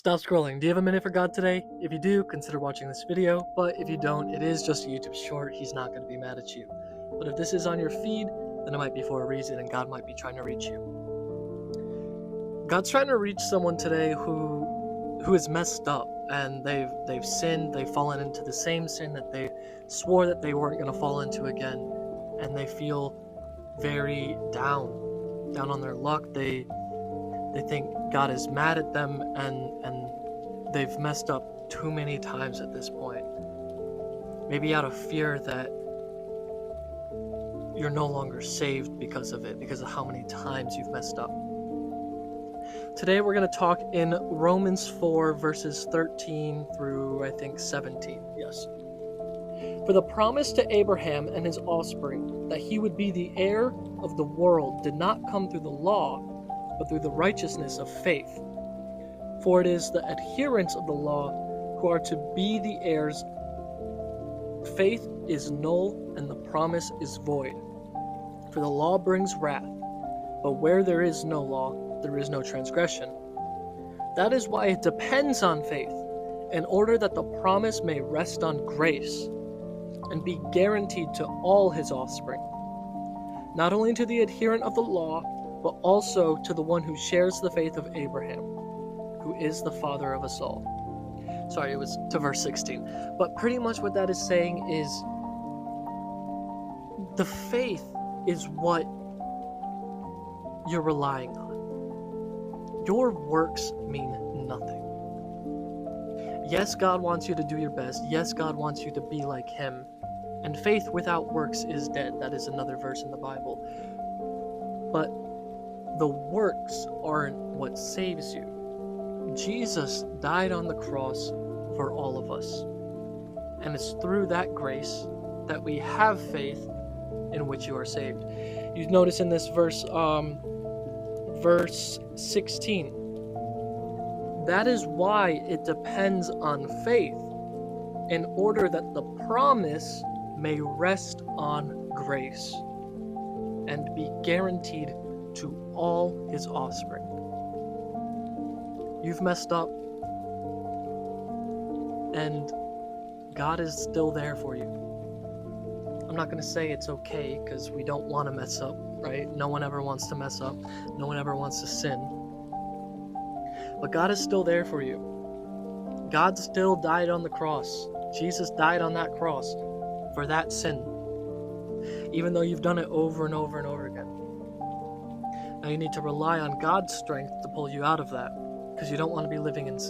Stop scrolling. Do you have a minute for God today? If you do, consider watching this video, but if you don't, it is just a YouTube short. He's not going to be mad at you. But if this is on your feed, then it might be for a reason, and God might be trying to reach you. God's trying to reach someone today who is messed up, and they've sinned, they've fallen into the same sin that they swore that they weren't going to fall into again, and they feel very down on their luck. They think God is mad at them, and they've messed up too many times at this point. Maybe out of fear that you're no longer saved because of it, because of how many times you've messed up. Today we're going to talk in Romans 4 verses 13 through I think 17. Yes. For the promise to Abraham and his offspring that he would be the heir of the world did not come through the law, but through the righteousness of faith. For it is the adherents of the law who are to be the heirs. Faith is null and the promise is void. For the law brings wrath, but where there is no law, there is no transgression. That is why it depends on faith, in order that the promise may rest on grace and be guaranteed to all his offspring, not only to the adherent of the law, but also to the one who shares the faith of Abraham, who is the father of us all. Sorry, it was to verse 16. But pretty much what that is saying is the faith is what you're relying on. Your works mean nothing. Yes, God wants you to do your best. Yes, God wants you to be like him. And faith without works is dead. That is another verse in the Bible. But the works aren't what saves you. Jesus died on the cross for all of us. And it's through that grace that we have faith in which you are saved. You notice in this verse, verse 16, that is why it depends on faith, in order that the promise may rest on grace and be guaranteed to all his offspring. You've messed up, and God is still there for you. I'm not going to say it's okay, because we don't want to mess up, right? No one ever wants to mess up. No one ever wants to sin. But God is still there for you. God still died on the cross. Jesus died on that cross for that sin, even though you've done it over and over and over again. Now you need to rely on God's strength to pull you out of that, because you don't want to be living in sin.